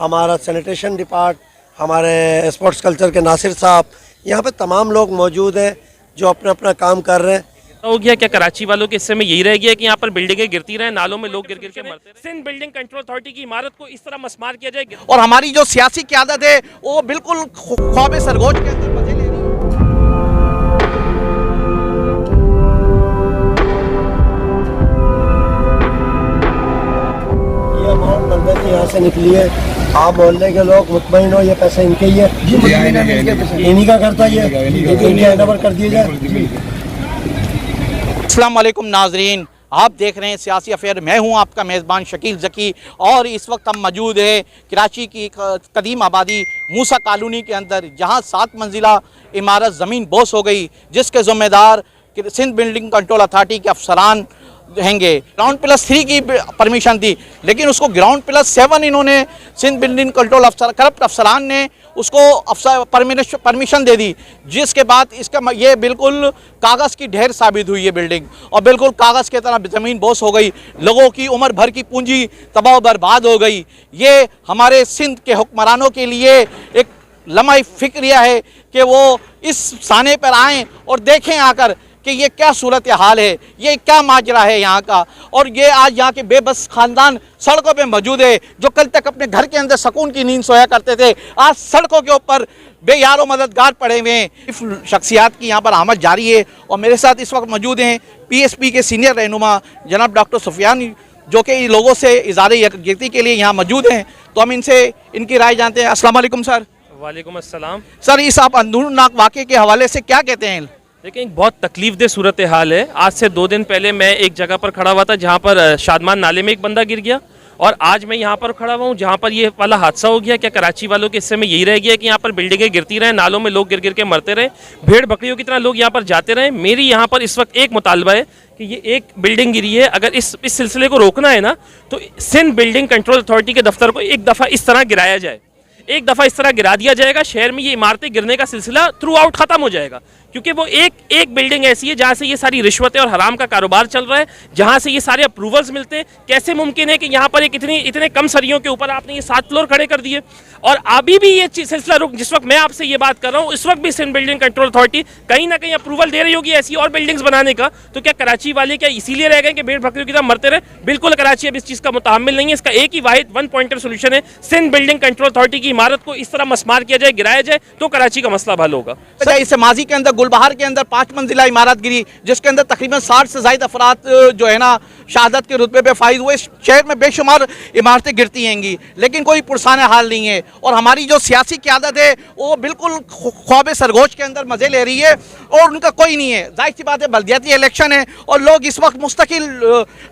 हमारा sanitation depart, हमारे sports culture के नासिर साहब, यहाँ पे तमाम लोग मौजूद हैं जो अपना अपना काम कर रहे हैं। हो गया क्या कराची वालों के हिस्से में यही रह गया कि यहाँ पर बिल्डिंगे गिरती रहे, नालों में लोग गिर गिर के मरते रहे। सिंध बिल्डिंग कंट्रोल अथॉरिटी की इमारत को इस तरह मस्मार किया जाए और हमारी जो सियासी क़यादत है वो बिल्कुल ख्वाब सरगोश के अंदर मजे ले रही है। ये अमाउंट बंदे की यहाँ से निकली है, आप मोहल्ले के लोग मुतमईन हो, ये पैसा इनके ही है, इन्हीं का करता है, ये इनके हैंड ओवर कर दिए जाए। अस्सलाम वालेकुम नाजरीन, आप देख रहे हैं सियासी अफेयर। मैं हूं आपका मेज़बान शकील ज़की और इस वक्त हम मौजूद है कराची की कदीम आबादी मूसा कॉलोनी के अंदर, जहां 7 मंजिला इमारत ज़मीन बोस हो गई, जिसके ज़िम्मेदार सिंध बिल्डिंग कंट्रोल अथॉरिटी के अफसरान रहेंगे। ग्राउंड प्लस 3 की परमिशन थी, लेकिन उसको ग्राउंड प्लस 7 इन्होंने सिंध बिल्डिंग कंट्रोल करप्ट अफसरान ने उसको परमिशन दे दी, जिसके बाद इसका ये बिल्कुल कागज़ की ढेर साबित हुई है बिल्डिंग, और बिल्कुल कागज़ की तरह ज़मीन बोस हो गई। लोगों की उम्र भर की पूंजी तबाह बर्बाद हो गई। ये हमारे सिंध के हुक्मरानों के लिए एक लम्हा फ़िक्रिया है कि वो इस साने पर आएँ और देखें आकर कि ये क्या सूरत हाल है, ये क्या माजरा है यहाँ का। और ये आज यहाँ के बेबस ख़ानदान सड़कों पे मौजूद है, जो कल तक अपने घर के अंदर सुकून की नींद सोया करते थे, आज सड़कों के ऊपर बेयारो मददगार पड़े हुए हैं। शख्सियात की यहाँ पर आमद जारी है और मेरे साथ इस वक्त मौजूद हैं PSP के सीनियर रहनुमा जनाब डॉक्टर सुफियान, जो कि लोगों से इज़हार यकजहती के लिए यहाँ मौजूद हैं। तो हम इनसे इनकी राय जानते हैं। अस्सलाम वालेकुम सर। वालेकुम अस्सलाम सर, इस आप अंदरूनाक वाक़े के हवाले से क्या कहते हैं? लेकिन एक बहुत तकलीफ दे सूरत हाल है। आज से 2 दिन पहले मैं एक जगह पर खड़ा हुआ था जहाँ पर शादमान नाले में एक बंदा गिर गया, और आज मैं यहाँ पर खड़ा हुआ हूँ जहाँ पर ये वाला हादसा हो गया। क्या कराची वालों के हिस्से में यही रह गया कि यहाँ पर बिल्डिंगें गिरती रहे, नालों में लोग गिर गिर के मरते रहे, भेड़ बकरियों की तरह लोग यहाँ पर जाते रहे। मेरी यहाँ पर इस वक्त एक मुतालबा है कि ये एक बिल्डिंग गिरी है, अगर इस सिलसिले को रोकना है ना, तो सिंध बिल्डिंग कंट्रोल अथॉरिटी के दफ्तर को एक दफ़ा इस तरह गिराया जाए, एक दफ़ा इस तरह गिरा दिया जाएगा, शहर में ये इमारतें गिरने का सिलसिला थ्रू आउट ख़त्म हो जाएगा। क्योंकि वो एक बिल्डिंग ऐसी है जहाँ से ये सारी रिश्वतें और हराम का कारोबार चल रहा है, जहाँ से ये सारे अप्रूवल्स मिलते हैं। कैसे मुमकिन है कि यहाँ पर एक इतने कम सरियों के ऊपर आपने ये 7 फ्लोर खड़े कर दिए, और अभी भी ये सिलसिला रुक, जिस वक्त मैं आपसे ये बात कर रहा हूँ, इस वक्त भी सिंध बिल्डिंग कंट्रोल अथॉरिटी कहीं ना कहीं अप्रूवल दे रही होगी ऐसी और बिल्डिंग्स बनाने का। तो क्या कराची वाले क्या इसीलिए रह गए कि भेड़ बकरियों की तरह मरते रहे? बिल्कुल, कराची अब इस चीज़ का मुतहम्मिल नहीं है। इसका एक ही वाहिद 1 पॉइंटर सोल्यूशन है, सिंध बिल्डिंग कंट्रोल अथॉरिटी की इमारत को इस तरह मस्मार किया जाए, गिराया जाए, तो कराची का मसला हल होगा। इस माजी के अंदर गुलबहार के अंदर 5 मंजिला इमारत गिरी, जिसके अंदर तकरीबन 60 से ज़ायद अफराद जो है ना शहादत के रुतबे पे फाइज हुए। शहर में बेशुमार इमारतें गिरती हैंगी, लेकिन कोई पुरसान हाल नहीं है। और हमारी जो सियासी क़यादत है वो बिल्कुल ख्वाब सरगोश के अंदर मज़े ले रही है, और उनका कोई नहीं है। जाहिर सी बात है, बल्दियाती इलेक्शन है और लोग इस वक्त मुस्तकिल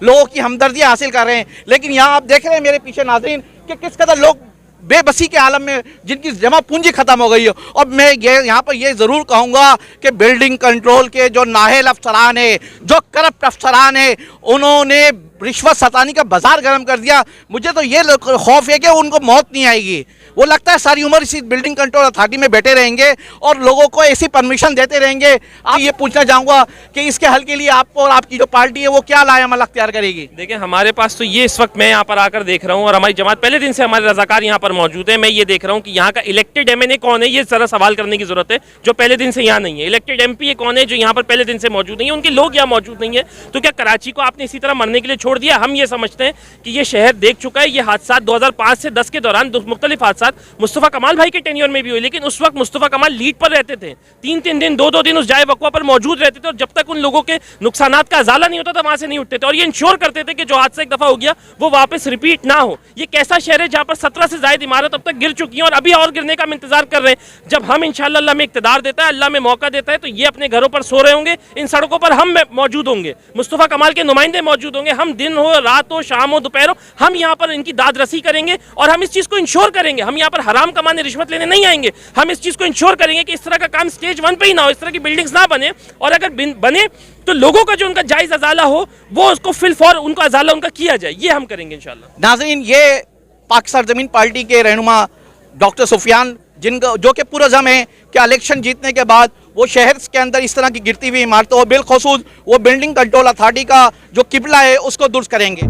लोगों की हमदर्दियाँ हासिल कर रहे हैं। लेकिन यहाँ आप देख रहे हैं मेरे पीछे नाज़रीन कि किस कदर लोग बेबसी के आलम में, जिनकी जमा पूंजी खत्म हो गई है। और मैं ये यहाँ पर ये ज़रूर कहूँगा कि बिल्डिंग कंट्रोल के जो नाहल अफसरान है, जो करप्ट अफसरान है, उन्होंने रिश्वत सतानी का बाजार गर्म कर दिया। मुझे तो ये खौफ है कि उनको मौत नहीं आएगी। वो लगता है सारी उम्र इसी बिल्डिंग कंट्रोल अथॉरिटी में बैठे रहेंगे और लोगों को ऐसी परमिशन देते रहेंगे। आप ये पूछना चाहूँगा कि इसके हल के लिए आपको और आपकी जो पार्टी है वो क्या लाएअमल अख्तियार करेगी? देखिए, हमारे पास तो ये इस वक्त मैं यहाँ पर आकर देख रहा हूँ, और हमारी जमात पहले दिन से हमारे रजाकार यहाँ पर मौजूद है। मैं ये देख रहा हूँ कि यहाँ का इलेक्टेड MNA कौन है, ये ज़रा सवाल करने की ज़रूरत है, जो पहले दिन से यहाँ नहीं है। इलेक्टेड MP कौन है जो यहाँ पर पहले दिन से मौजूद नहीं है, उनके लोग यहाँ मौजूद नहीं है। तो क्या कराची को आपने इसी तरह मरने के लिए छोड़ दिया? हम ये समझते हैं कि ये शहर देख चुका है ये हादसा 2005 से 10 के दौरान मुख्तलिफ हादसा मुस्तफ़ा कमाल भाई के टेन्योर में भी हुए, लेकिन उस वक्त मुस्तफ़ा कमाल लीड पर रहते थे, 3-3 दिन 2-2 दिन उस जाए वक़्वा पर मौजूद रहते थे, और जब तक उन लोगों के नुकसानात का अजाला नहीं होता था वहाँ से नहीं उठते थे, और ये इंश्योर करते थे कि जो हादसा एक दफ़ा हो गया वो वापस रिपीट ना हो। ये कैसा शहर है जहाँ पर 17 से ज़ायद इमारत अब तक गिर चुकी हैं और अभी और गिरने का हम इंतजार कर रहे हैं। जब हम इंशाअल्लाह अल्लाह में इक़्तिदार देता है, अल्लाह में मौका देता है, तो ये अपने घरों पर सो रहे होंगे, इन सड़कों पर हम मौजूद होंगे, मुस्तफ़ा कमाल के नुमाइंदे मौजूद होंगे। हम दिन हो, रात हो, शाम हो, दोपहर हो, हम यहाँ पर इनकी दाद रसी करेंगे, और हम इस चीज़ को इंश्योर करेंगे। हम यहाँ पर हराम कमाने, रिश्वत लेने नहीं आएंगे। हम इस चीज़ को इंश्योर करेंगे कि इस तरह का काम स्टेज 1 पे ही ना हो, इस तरह की बिल्डिंग्स ना बने, और अगर बने तो लोगों का जो उनका जायज़ अजाला हो वो उसको फिल फॉर उनका अजाला उनका किया जाए। ये हम करेंगे इंशाल्लाह। नाज़रीन, ये पाक सरज़मीन पार्टी के रहनुमा डॉक्टर सुफियान, जिनका जो कि पुरज़म है कि इलेक्शन जीतने के बाद वो शहर के अंदर इस तरह की गिरती हुई इमारतों और बिलखुसूस वो बिल्डिंग कंट्रोल अथॉरिटी का जो किबला है उसको दुरुस्त करेंगे।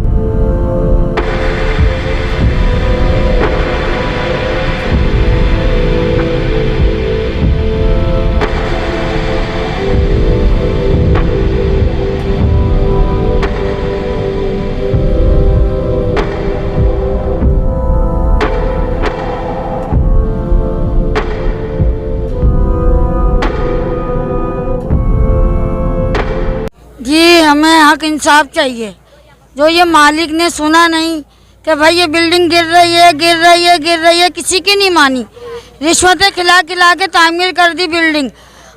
हमें हक इंसाफ चाहिए। जो ये मालिक ने सुना नहीं कि भाई ये बिल्डिंग गिर रही है, गिर रही है, गिर रही है, किसी की नहीं मानी। रिश्वतें खिला खिला के तामीर कर दी बिल्डिंग,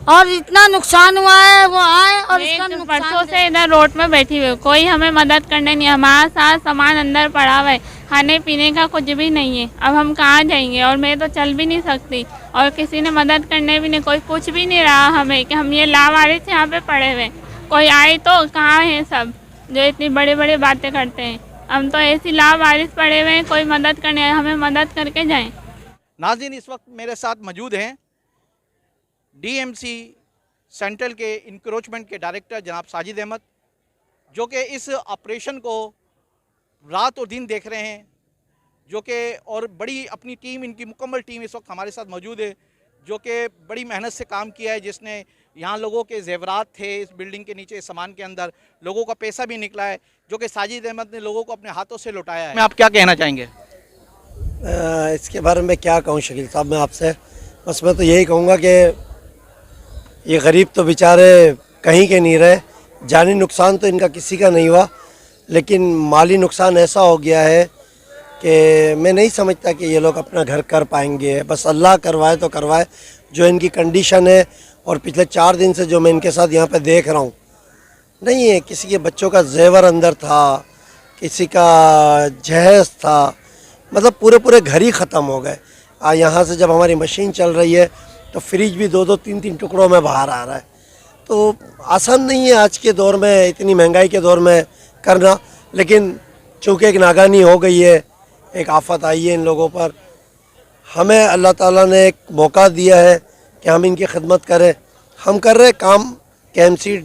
और इतना नुकसान हुआ है। वो आए और इसका परसों से इधर रोड में बैठी हुई, कोई हमें मदद करने नहीं। हमारा सारा सामान अंदर पड़ा हुआ है, खाने पीने का कुछ भी नहीं है। अब हम कहाँ जाएंगे, और मैं तो चल भी नहीं सकती, और किसी ने मदद करने भी नहीं, कोई पूछ भी नहीं रहा हमें कि हम ये लावारिस यहाँ पे पड़े हुए। कोई आए तो कहाँ है सब जो इतनी बड़ी बड़ी बातें करते हैं। हम तो ऐसी लावारिस पड़े हुए हैं, कोई मदद करने, हमें मदद करके जाएं। नाज़रीन, इस वक्त मेरे साथ मौजूद हैं डीएमसी सेंट्रल के इंक्रोचमेंट के डायरेक्टर जनाब साजिद अहमद, जो कि इस ऑपरेशन को रात और दिन देख रहे हैं, जो कि और बड़ी अपनी टीम, इनकी मुकम्मल टीम इस वक्त हमारे साथ मौजूद है, जो कि बड़ी मेहनत से काम किया है, जिसने यहाँ लोगों के जेवरात थे इस बिल्डिंग के नीचे, इस सामान के अंदर लोगों का पैसा भी निकला है, जो कि साजिद अहमद ने लोगों को अपने हाथों से लौटाया है। मैं आप क्या कहना चाहेंगे? इसके बारे में क्या कहूँ शकील साहब, मैं आपसे बस मैं तो यही कहूँगा कि ये गरीब तो बेचारे कहीं के नहीं रहे। जानी नुकसान तो इनका किसी का नहीं हुआ, लेकिन माली नुकसान ऐसा हो गया है कि मैं नहीं समझता कि ये लोग अपना घर कर पाएंगे। बस अल्लाह करवाए तो करवाए। जो इनकी कंडीशन है, और पिछले 4 दिन से जो मैं इनके साथ यहाँ पे देख रहा हूँ, नहीं है किसी के बच्चों का जेवर अंदर था, किसी का जहेज़ था, मतलब पूरे घर ही ख़त्म हो गए। यहाँ से जब हमारी मशीन चल रही है तो फ्रिज भी 2-2, 3-3 टुकड़ों में बाहर आ रहा है। तो आसान नहीं है आज के दौर में, इतनी महंगाई के दौर में करना, लेकिन चूँकि एक नागानी हो गई है, एक आफत आई है इन लोगों पर, हमें अल्लाह ताला ने एक मौका दिया है कि हम इनकी खिदमत करें। हम कर रहे काम KMC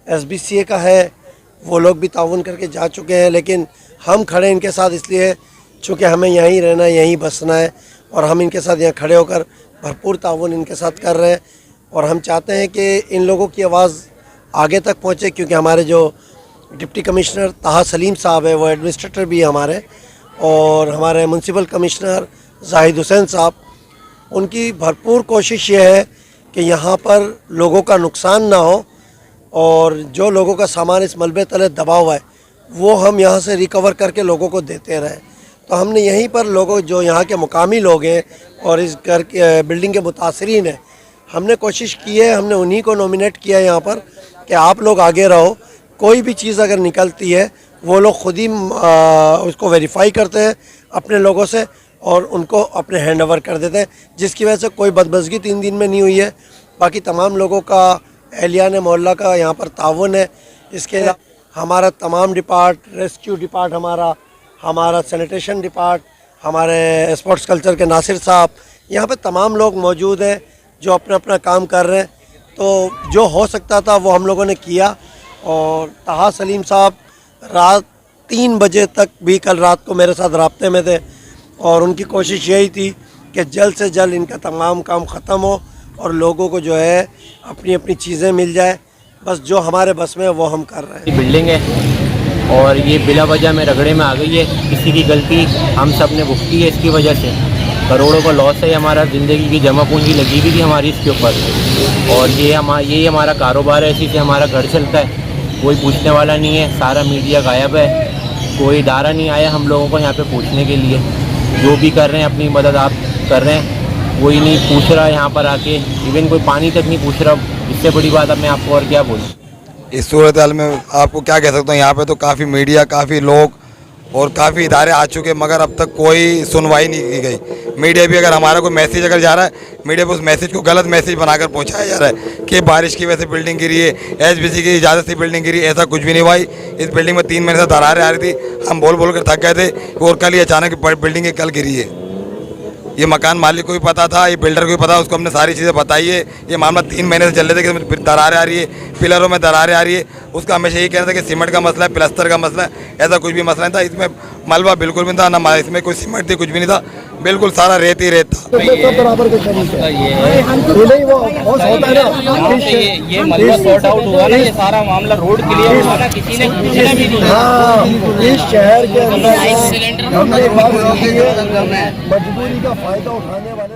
SBCA का है, वो लोग भी ताउन करके जा चुके हैं, लेकिन हम खड़े इनके साथ इसलिए चूँकि हमें यहीं रहना है, यहीं बसना है, और हम इनके साथ यहाँ खड़े होकर भरपूर ताउन इनके साथ कर रहे हैं। और हम चाहते हैं कि इन लोगों की आवाज़ आगे तक पहुँचे, क्योंकि हमारे जो डिप्टी कमिश्नर ताहा सलीम साहब है, वो एडमिनिस्ट्रेटर भी है हमारे, और हमारे म्यूनसिपल कमिश्नर जाहिद हुसैन साहब, उनकी भरपूर कोशिश ये है कि यहाँ पर लोगों का नुकसान ना हो, और जो लोगों का सामान इस मलबे तले दबा हुआ है वो हम यहाँ से रिकवर करके लोगों को देते रहें। तो हमने यहीं पर लोगों, जो यहाँ के मुकामी लोग हैं और इस घर के बिल्डिंग के मुतासरीन हैं, हमने कोशिश की है, हमने उन्हीं को नॉमिनेट किया है यहाँ पर कि आप लोग आगे रहो। कोई भी चीज़ अगर निकलती है वो लोग ख़ुद ही उसको वेरीफाई करते हैं अपने लोगों से, और उनको अपने हैंड ओवर कर देते हैं, जिसकी वजह से कोई बदमज़गी 3 दिन में नहीं हुई है। बाकी तमाम लोगों का, एहलियान मोहल्ला का यहाँ पर ताउन है। इसके हमारा तमाम डिपार्ट, रेस्क्यू डिपार्ट हमारा सैनिटेशन डिपार्ट, हमारे स्पोर्ट्स कल्चर के नासिर साहब, यहाँ पे तमाम लोग मौजूद हैं जो अपना अपना काम कर रहे हैं। तो जो हो सकता था वो हम लोगों ने किया, और ताहा सलीम साहब रात 3 बजे तक भी कल रात को मेरे साथ राब्ते में थे, और उनकी कोशिश यही थी कि जल्द से जल्द इनका तमाम काम ख़त्म हो और लोगों को जो है अपनी अपनी चीज़ें मिल जाए। बस जो हमारे बस में वो हम कर रहे हैं। बिल्डिंग है और ये बिला वजह में रगड़े में आ गई है, किसी की गलती हम सब ने भुगती है। इसकी वजह से करोड़ों का लॉस है। हमारा ज़िंदगी की जमा पूंजी लगी हुई थी हमारी इसके ऊपर, और यही हमारा कारोबार है, इसी से हमारा घर चलता है। कोई पूछने वाला नहीं है, सारा मीडिया गायब है, कोई दारा नहीं आया हम लोगों को यहाँ पे पूछने के लिए। जो भी कर रहे हैं अपनी मदद आप कर रहे हैं, कोई नहीं पूछ रहा यहाँ पर आके, इवन कोई पानी तक नहीं पूछ रहा। इससे बड़ी बात अब मैं आपको और क्या बोलूँ। इस सूरत हाल में आपको क्या कह सकता हूँ, यहाँ पे तो काफ़ी मीडिया, काफ़ी लोग और काफ़ी इदारे आ चुके, मगर अब तक कोई सुनवाई नहीं की गई। मीडिया भी अगर हमारा कोई मैसेज अगर जा रहा है, मीडिया पर उस मैसेज को गलत मैसेज बनाकर पहुँचाया जा रहा है कि बारिश की वजह से बिल्डिंग गिरी है, SBC की इजाज़त से बिल्डिंग गिरी। ऐसा कुछ भी नहीं हुआ। इस बिल्डिंग में 3 महीने से दरारें आ रही थी, हम बोल कर थक गए थे, और कल ही अचानक बिल्डिंग कल गिरी है। ये मकान मालिक को भी पता था, ये बिल्डर को भी पता, उसको हमने सारी चीज़ें बताई है। ये मामला 3 महीने से चल रहे थे कि दरारें आ रही है, पिलरों में दरारें आ रही है। उसका हमेशा यही कहना था कि सीमेंट का मसला है, प्लास्टर का मसला है। ऐसा कुछ भी मसला नहीं था। इसमें मलबा बिल्कुल भी नहीं था, ना इसमें कोई सीमेंट थी, कुछ भी नहीं था, बिल्कुल सारा रेत ही रेत था। ये मलबा सॉर्ट आउट हुआ ना, ये सारा मामला रोड क्लियर हुआ ना, किसी ने पूछना भी नहीं। हाँ, इस शहर के अंदर हमने मजबूरी का फायदा उठाने वाले